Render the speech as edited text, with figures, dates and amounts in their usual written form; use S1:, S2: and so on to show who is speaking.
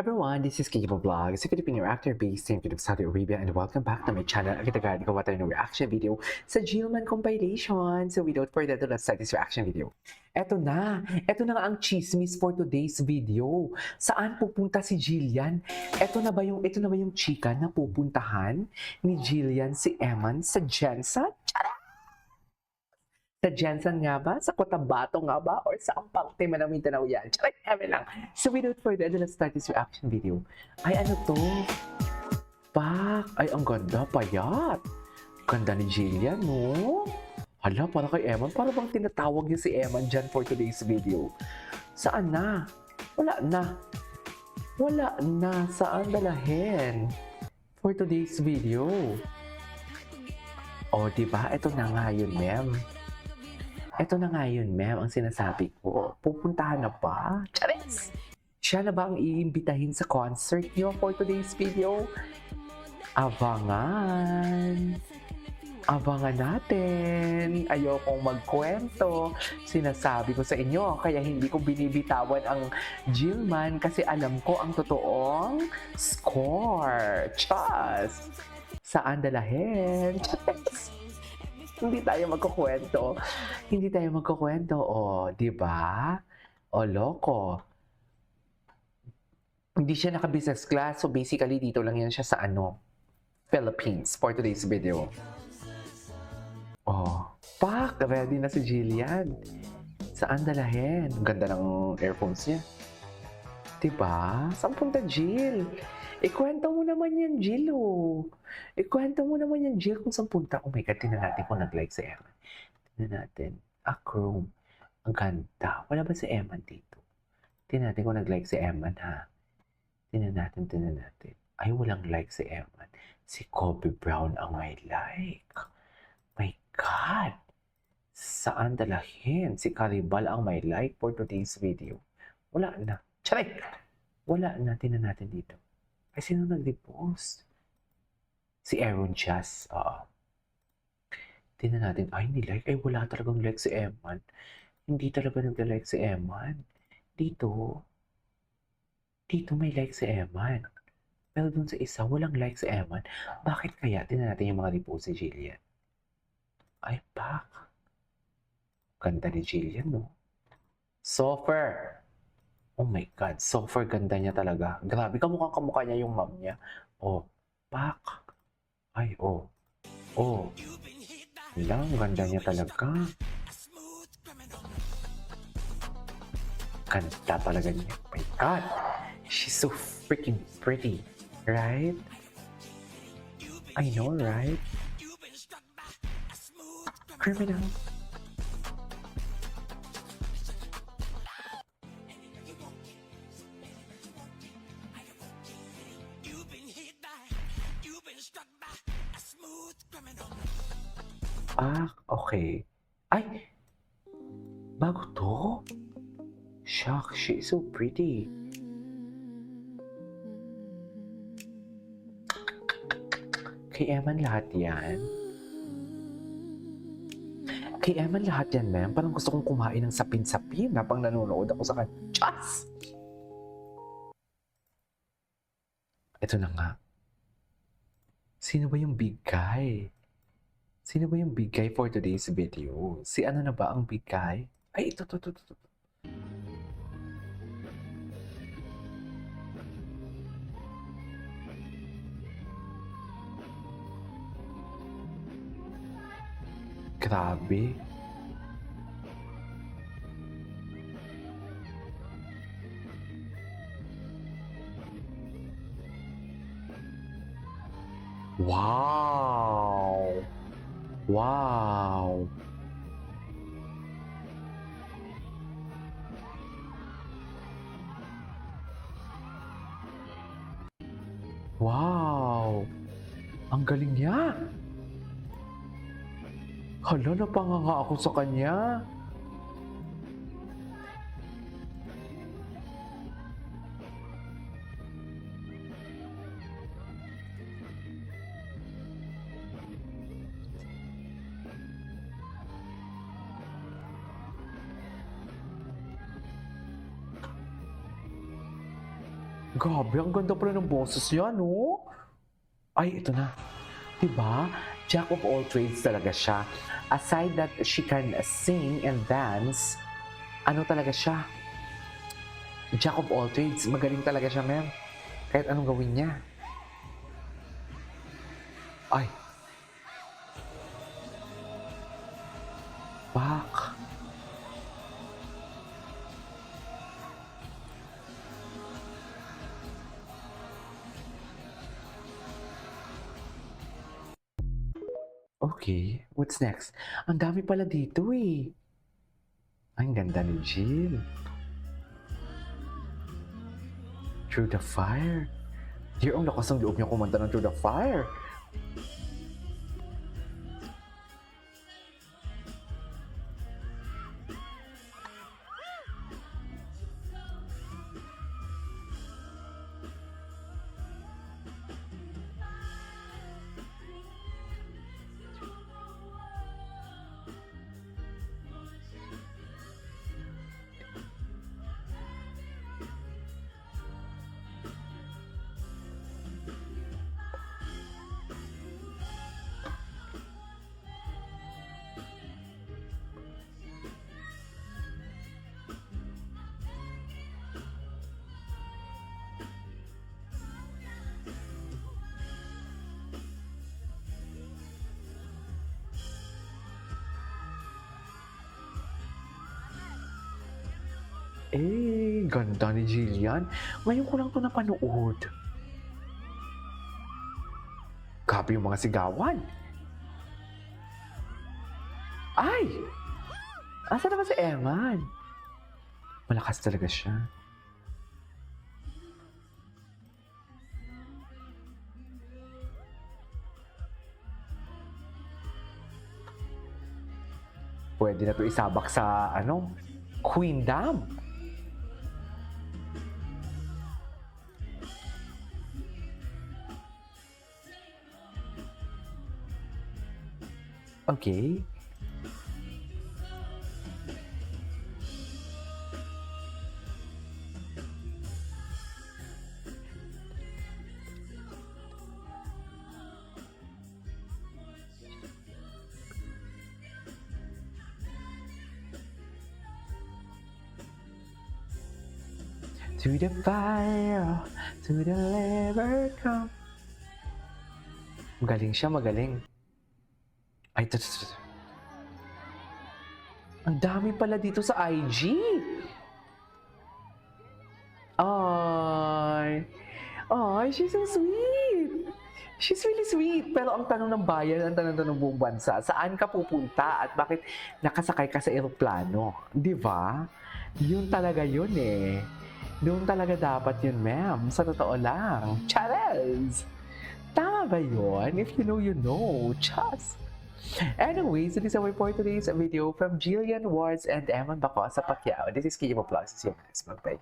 S1: Hi everyone, this is Kikibo Vlogs, a Filipino actor based in Saudi Arabia, and welcome back to my channel. Ang kitagad gawa tayo ng reaction video sa Jillman compilation. So without further ado, let's start this reaction video. Eto na nga ang chismis for today's video. Saan pupunta si Jillian? Ito na ba yung chika na pupuntahan ni Jillian si Eman sa Jensen? Sa Jensen nga ba? Sa Cotabato nga ba? Or sa Ampangte, Mindanao yan? Charay, eme lang. So without further ado, let's start this reaction video. Ay, ano to? Pak! Ay, ang ganda, payat! Ganda ni Jillian, no? Hala, para kay Eman. Para bang tinatawag niya si Eman dyan for today's video? Saan na? Wala na. Wala na. Saan dalahin? For today's video. O, diba? Ito na nga yun, ma'am. Ito na nga yun, ma'am, ang sinasabi ko. Pupuntahan na ba? Charis! Siya na ba ang iimbitahin sa concert niyo for today's video? Abangan! Abangan natin! Ayokong magkwento. Sinasabi ko sa inyo, kaya hindi ko binibitawan ang Jillman kasi alam ko ang totoong score. Chas! Saan dalahin? Charis! Hindi tayo magkukwento. Hindi tayo magkukwento. O, di ba? O, loko. Hindi siya naka-business class. So, basically, dito lang yan siya sa Philippines for today's video. Oh, pak! Ready na si Jillian. Saan dalahin? Ganda ng earphones niya. Diba? Saan punta, Jill? Ikwento mo naman yan, Jill, oh. Ikwento mo naman yan, Jill, kung saan punta. Oh my God, tingnan natin kung nag-like si Eman. Tingnan natin. Chrome. Ang ganda. Wala ba si Eman dito? Tingnan natin kung nag-like si Eman, ha? Tingnan natin. Ay, walang like si Eman. Si Kobe Brown ang may like. My God! Saan dalahin? Si Caribal ang may like for today's video. Wala na. Charay! Wala na. Tingnan natin dito. Ay, sino nag-repost? Si Aaron Jazz. Tingnan natin. Ay, ni-like. Ay, wala talagang like si Eman. Hindi talaga nag-like si Eman. Dito may like si Eman. Pero dun sa isa, walang like si Eman. Bakit kaya? Tingnan natin yung mga repost ni Jillian. Ay, pak. Ganda ni Jillian, no? Sofer. Oh my God, sofer ganda niya talaga. Grabe, kamukha niya yung mom niya. Oh, pak. Ay, oh. Oh. Lang, ganda niya talaga. Ganda talaga niya. Oh my God. She's so freaking pretty. Right? I know, right? Criminal. Okay. Ay! Bago to? Shucks, she is so pretty. Kay Eman lahat yan. Kay Eman lahat yan, ma'am. Parang gusto kong kumain ng sapin-sapin habang nanonood ako sa kanya. Diyos! Ito na nga. Sino ba yung big guy? Sino ba yung big guy for today's video? Si ano na ba ang big guy? Ay, ito. Grabe. Wow! Wow! Wow! Ang galing niya! Hala, napanganga ako sa kanya. Grabe, ang ganda pala ng boses niya, no? Ay, ito na. Diba? Jack of all trades talaga siya. Aside that she can sing and dance, ano talaga siya? Jack of all trades. Magaling talaga siya, ma'am. Kahit anong gawin niya. Ay. Back. Okay, what's next? Ang dami pala dito eh. Ay, ang ganda ni Jill. Through the fire. Dear, ang lakas ng loob niya kumanta ng Through the Fire. Ganda ni Jillian. Ngayon ko lang ito napanood. Grabe yung mga sigawan. Ay! Asa naman si Eman? Malakas talaga siya. Pwede na ito isabak sa, Queendom. Okay. To the fire, to the lever come. Magaling siya, magaling. Ay, ang dami pala dito sa IG. Ay, she's so sweet. She's really sweet. Pero ang tanong ng bayan, ang tanong ng buong bansa, saan ka pupunta at bakit nakasakay ka sa eroplano? Di ba? Yun talaga yun eh. Doon talaga dapat yun, ma'am. Sa totoo lang. Charles! Tama ba yun? If you know, you know. Just. Anyways, this is our for today's video from Jillian Wards and Eman Bacosa Pacquiao. This is Kiyo Plus. See you guys. Bye-bye.